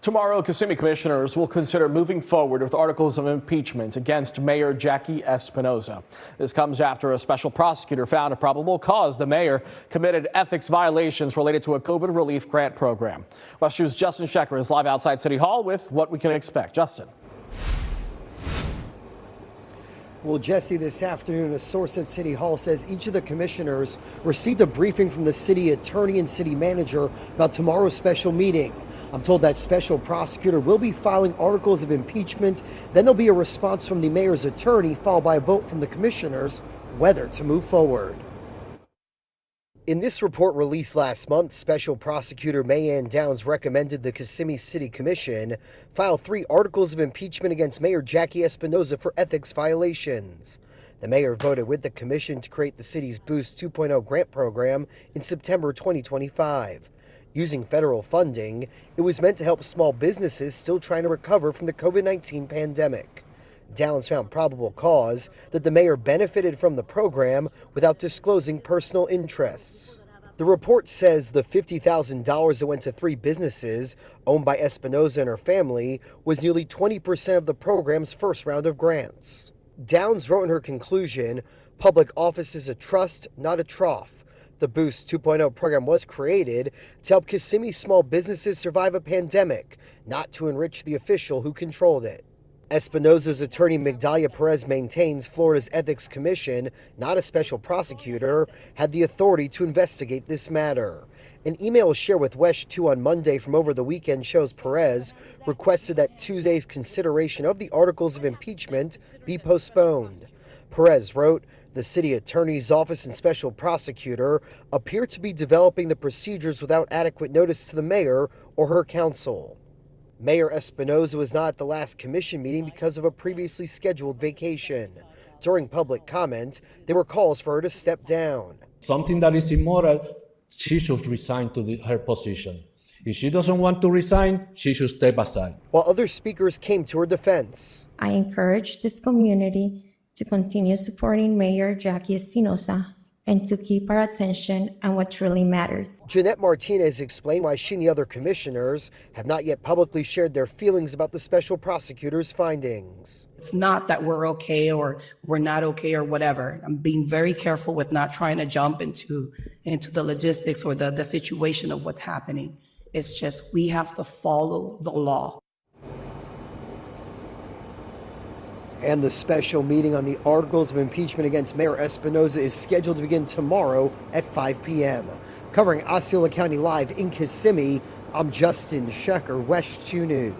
Tomorrow, Kissimmee commissioners will consider moving forward with articles of impeachment against Mayor Jackie Espinoza. This comes after a special prosecutor found a probable cause the mayor committed ethics violations related to a COVID relief grant program. West 2's Justin Shecker is live outside City Hall with what we can expect. Justin. Well, Jesse, this afternoon, a source at City Hall says each of the commissioners received a briefing from the city attorney and city manager about tomorrow's special meeting. I'm told that special prosecutor will be filing articles of impeachment. Then there'll be a response from the mayor's attorney, followed by a vote from the commissioners whether to move forward. In this report released last month, Special Prosecutor Mayanne Downs recommended the Kissimmee City Commission file 3 articles of impeachment against Mayor Jackie Espinoza for ethics violations. The mayor voted with the commission to create the city's Boost 2.0 grant program in September 2025. Using federal funding, it was meant to help small businesses still trying to recover from the COVID-19 pandemic. Downs found probable cause that the mayor benefited from the program without disclosing personal interests. The report says the $50,000 that went to 3 businesses owned by Espinoza and her family was nearly 20% of the program's first round of grants. Downs wrote in her conclusion, "Public office is a trust, not a trough." The Boost 2.0 program was created to help Kissimmee small businesses survive a pandemic, not to enrich the official who controlled it. Espinoza's attorney Migdalia Perez maintains Florida's Ethics Commission, not a special prosecutor, had the authority to investigate this matter. An email shared with West 2 on Monday from over the weekend shows Perez requested that Tuesday's consideration of the articles of impeachment be postponed. Perez wrote, "The city attorney's office and special prosecutor appear to be developing the procedures without adequate notice to the mayor or her counsel." Mayor Espinoza was not at the last commission meeting because of a previously scheduled vacation. During public comment, there were calls for her to step down. Something that is immoral, she should resign to her position. If she doesn't want to resign, she should step aside. While other speakers came to her defense. I encourage this community to continue supporting Mayor Jackie Espinoza and to keep our attention on what truly matters. Jeanette Martinez explained why she and the other commissioners have not yet publicly shared their feelings about the special prosecutor's findings. It's not that we're okay or we're not okay or whatever. I'm being very careful with not trying to jump into the logistics or the situation of what's happening. It's just we have to follow the law. And the special meeting on the articles of impeachment against Mayor Espinoza is scheduled to begin tomorrow at 5 p.m. Covering Osceola County Live in Kissimmee, I'm Justin Shecker, West 2 News.